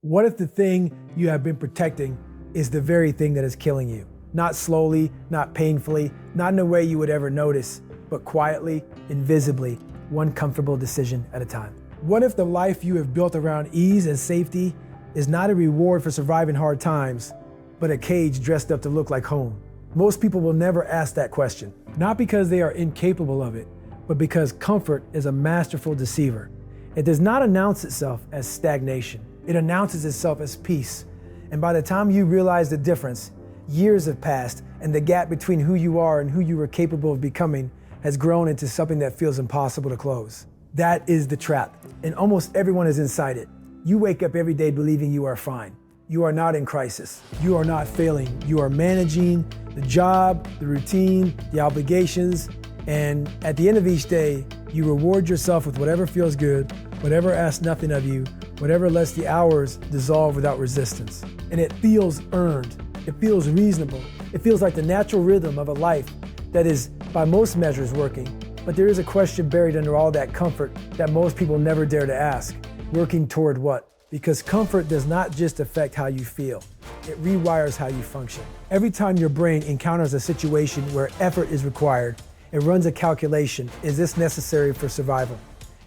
What if the thing you have been protecting is the very thing that is killing you? Not slowly, not painfully, not in a way you would ever notice, but quietly, invisibly, one comfortable decision at a time. What if the life you have built around ease and safety is not a reward for surviving hard times, but a cage dressed up to look like home? Most people will never ask that question, not because they are incapable of it, but because comfort is a masterful deceiver. It does not announce itself as stagnation. It announces itself as peace. And by the time you realize the difference, years have passed and the gap between who you are and who you were capable of becoming has grown into something that feels impossible to close. That is the trap, and almost everyone is inside it. You wake up every day believing you are fine. You are not in crisis. You are not failing. You are managing the job, the routine, the obligations, and at the end of each day, you reward yourself with whatever feels good, whatever asks nothing of you, whatever lets the hours dissolve without resistance. And it feels earned. It feels reasonable. It feels like the natural rhythm of a life that is, by most measures, working. But there is a question buried under all that comfort that most people never dare to ask. Working toward what? Because comfort does not just affect how you feel. It rewires how you function. Every time your brain encounters a situation where effort is required, it runs a calculation. Is this necessary for survival?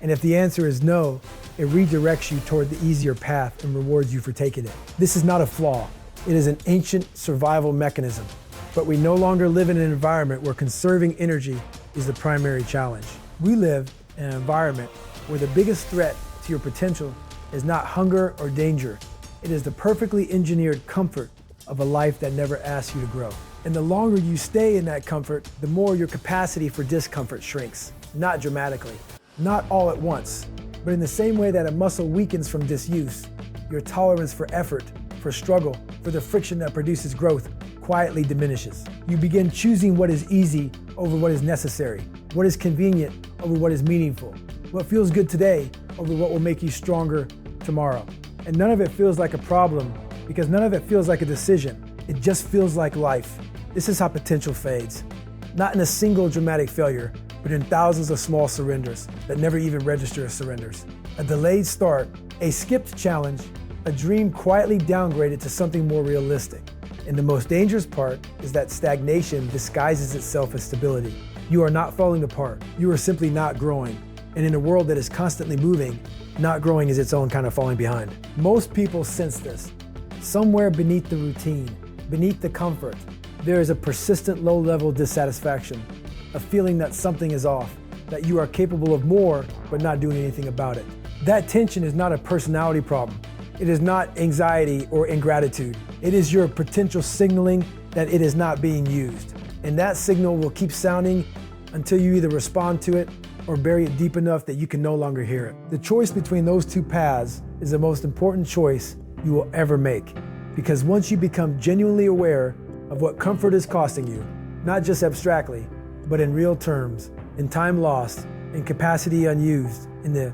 And if the answer is no, it redirects you toward the easier path and rewards you for taking it. This is not a flaw. It is an ancient survival mechanism. But we no longer live in an environment where conserving energy is the primary challenge. We live in an environment where the biggest threat to your potential is not hunger or danger. It is the perfectly engineered comfort of a life that never asks you to grow. And the longer you stay in that comfort, the more your capacity for discomfort shrinks. Not dramatically, not all at once, but in the same way that a muscle weakens from disuse, your tolerance for effort, for struggle, for the friction that produces growth quietly diminishes. You begin choosing what is easy over what is necessary, what is convenient over what is meaningful, what feels good today over what will make you stronger tomorrow. And none of it feels like a problem because none of it feels like a decision. It just feels like life. This is how potential fades. Not in a single dramatic failure, but in thousands of small surrenders that never even register as surrenders. A delayed start, a skipped challenge, a dream quietly downgraded to something more realistic. And the most dangerous part is that stagnation disguises itself as stability. You are not falling apart. You are simply not growing. And in a world that is constantly moving, not growing is its own kind of falling behind. Most people sense this. Somewhere beneath the routine, beneath the comfort, there is a persistent low-level dissatisfaction, a feeling that something is off, that you are capable of more, but not doing anything about it. That tension is not a personality problem. It is not anxiety or ingratitude. It is your potential signaling that it is not being used. And that signal will keep sounding until you either respond to it or bury it deep enough that you can no longer hear it. The choice between those two paths is the most important choice you will ever make. Because once you become genuinely aware of what comfort is costing you, not just abstractly, but in real terms, in time lost, in capacity unused, in the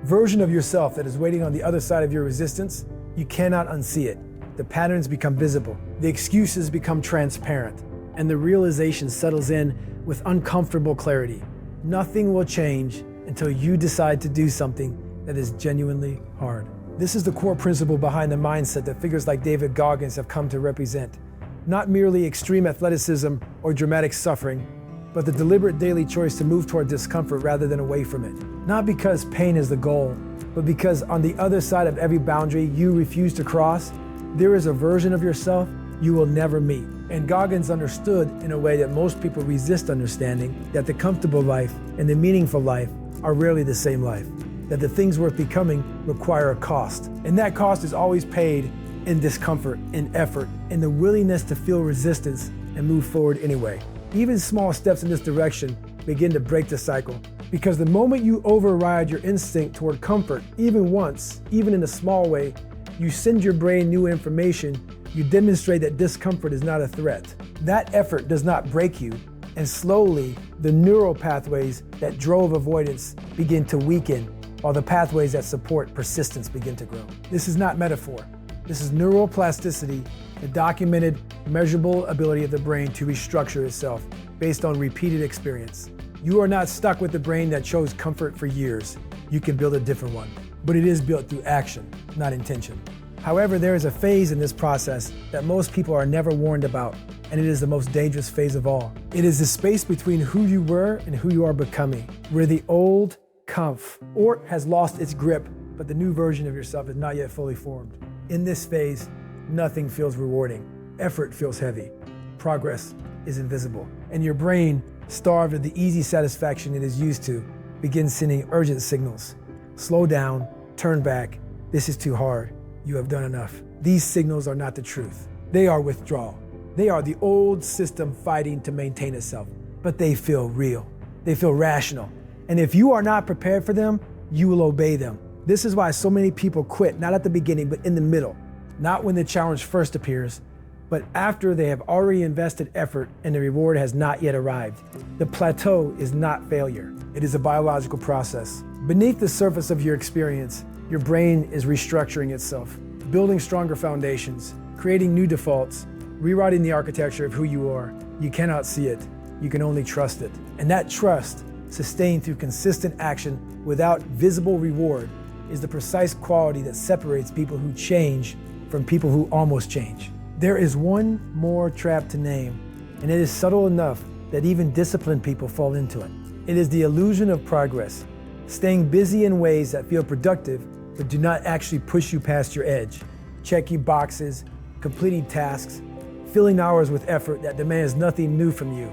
version of yourself that is waiting on the other side of your resistance, you cannot unsee it. The patterns become visible, the excuses become transparent, and the realization settles in with uncomfortable clarity. Nothing will change until you decide to do something that is genuinely hard. This is the core principle behind the mindset that figures like David Goggins have come to represent. Not merely extreme athleticism or dramatic suffering, but the deliberate daily choice to move toward discomfort rather than away from it. Not because pain is the goal, but because on the other side of every boundary you refuse to cross, there is a version of yourself you will never meet. And Goggins understood in a way that most people resist understanding that the comfortable life and the meaningful life are rarely the same life. That the things worth becoming require a cost. And that cost is always paid in discomfort, in effort, in the willingness to feel resistance and move forward anyway. Even small steps in this direction begin to break the cycle. Because the moment you override your instinct toward comfort, even once, even in a small way, you send your brain new information. You demonstrate that discomfort is not a threat. That effort does not break you, and slowly, the neural pathways that drove avoidance begin to weaken, while the pathways that support persistence begin to grow. This is not metaphor. This is neural plasticity, the documented, measurable ability of the brain to restructure itself based on repeated experience. You are not stuck with the brain that chose comfort for years. You can build a different one, but it is built through action, not intention. However, there is a phase in this process that most people are never warned about, and it is the most dangerous phase of all. It is the space between who you were and who you are becoming, where the old comf or has lost its grip, but the new version of yourself is not yet fully formed. In this phase, nothing feels rewarding. Effort feels heavy. Progress is invisible. And your brain, starved of the easy satisfaction it is used to, begins sending urgent signals. Slow down, turn back. This is too hard. You have done enough. These signals are not the truth. They are withdrawal. They are the old system fighting to maintain itself, but they feel real. They feel rational. And if you are not prepared for them, you will obey them. This is why so many people quit, not at the beginning, but in the middle. Not when the challenge first appears, but after they have already invested effort and the reward has not yet arrived. The plateau is not failure. It is a biological process. Beneath the surface of your experience, your brain is restructuring itself, building stronger foundations, creating new defaults, rewriting the architecture of who you are. You cannot see it. You can only trust it. And that trust, sustained through consistent action without visible reward, is the precise quality that separates people who change from people who almost change. There is one more trap to name, and it is subtle enough that even disciplined people fall into it. It is the illusion of progress, staying busy in ways that feel productive but do not actually push you past your edge. Checking boxes, completing tasks, filling hours with effort that demands nothing new from you.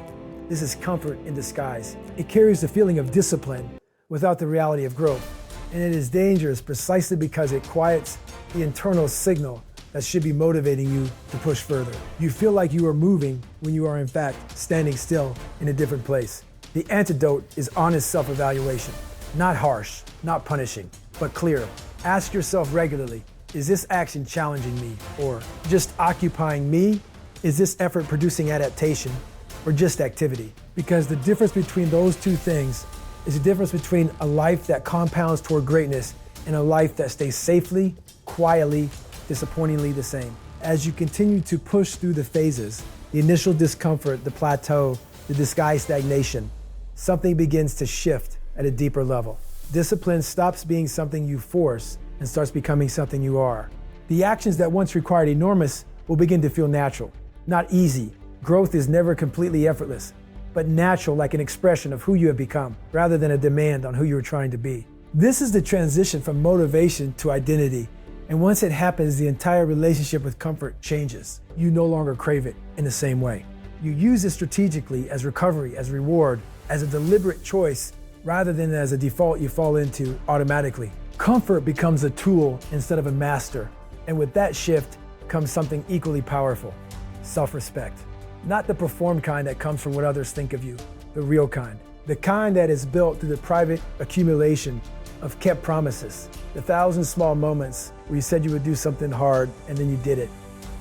This is comfort in disguise. It carries the feeling of discipline without the reality of growth. And it is dangerous precisely because it quiets the internal signal that should be motivating you to push further. You feel like you are moving when you are in fact standing still in a different place. The antidote is honest self-evaluation. Not harsh, not punishing, but clear. Ask yourself regularly, is this action challenging me or just occupying me? Is this effort producing adaptation or just activity? Because the difference between those two things is the difference between a life that compounds toward greatness and a life that stays safely, quietly, disappointingly the same. As you continue to push through the phases, the initial discomfort, the plateau, the disguised stagnation, something begins to shift at a deeper level. Discipline stops being something you force and starts becoming something you are. The actions that once required enormous will begin to feel natural, not easy. Growth is never completely effortless, but natural, like an expression of who you have become, rather than a demand on who you are trying to be. This is the transition from motivation to identity. And once it happens, the entire relationship with comfort changes. You no longer crave it in the same way. You use it strategically as recovery, as reward, as a deliberate choice, rather than as a default you fall into automatically. Comfort becomes a tool instead of a master. And with that shift comes something equally powerful: self-respect. Not the performed kind that comes from what others think of you, the real kind. The kind that is built through the private accumulation of kept promises, the 1,000 small moments where you said you would do something hard and then you did it,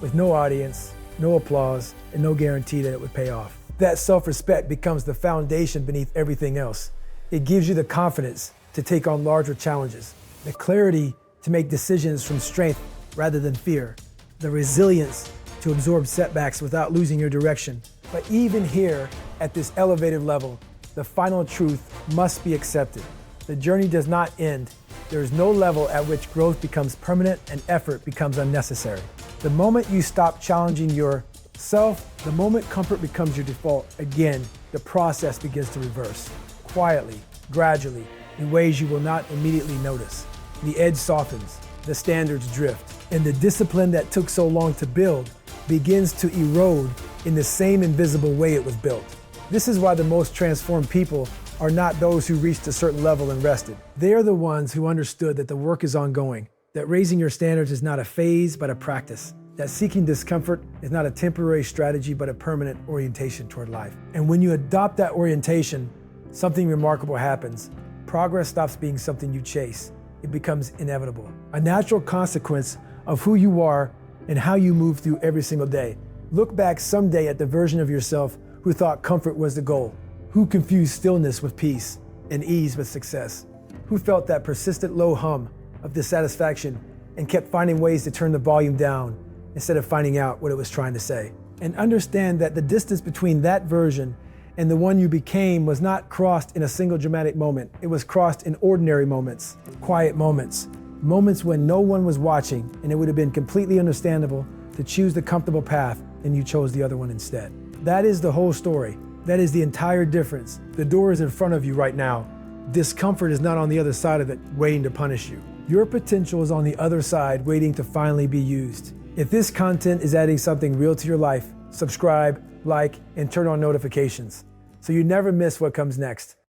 with no audience, no applause, and no guarantee that it would pay off. That self-respect becomes the foundation beneath everything else. It gives you the confidence to take on larger challenges, the clarity to make decisions from strength rather than fear, the resilience to absorb setbacks without losing your direction. But even here, at this elevated level, the final truth must be accepted. The journey does not end. There is no level at which growth becomes permanent and effort becomes unnecessary. The moment you stop challenging yourself, the moment comfort becomes your default, again, the process begins to reverse. Quietly, gradually, in ways you will not immediately notice. The edge softens, the standards drift, and the discipline that took so long to build begins to erode in the same invisible way it was built. This is why the most transformed people are not those who reached a certain level and rested. They are the ones who understood that the work is ongoing, that raising your standards is not a phase, but a practice, that seeking discomfort is not a temporary strategy, but a permanent orientation toward life. And when you adopt that orientation, something remarkable happens. Progress stops being something you chase. It becomes inevitable, a natural consequence of who you are and how you move through every single day. Look back someday at the version of yourself who thought comfort was the goal, who confused stillness with peace and ease with success, who felt that persistent low hum of dissatisfaction and kept finding ways to turn the volume down instead of finding out what it was trying to say. And understand that the distance between that version and the one you became was not crossed in a single dramatic moment. It was crossed in ordinary moments, quiet moments, Moments when no one was watching and it would have been completely understandable to choose the comfortable path and you chose the other one instead. That is the whole story. That is the entire difference. The door is in front of you right now. Discomfort is not on the other side of it, waiting to punish you. Your potential is on the other side, waiting to finally be used. If this content is adding something real to your life, subscribe, like, and turn on notifications so you never miss what comes next.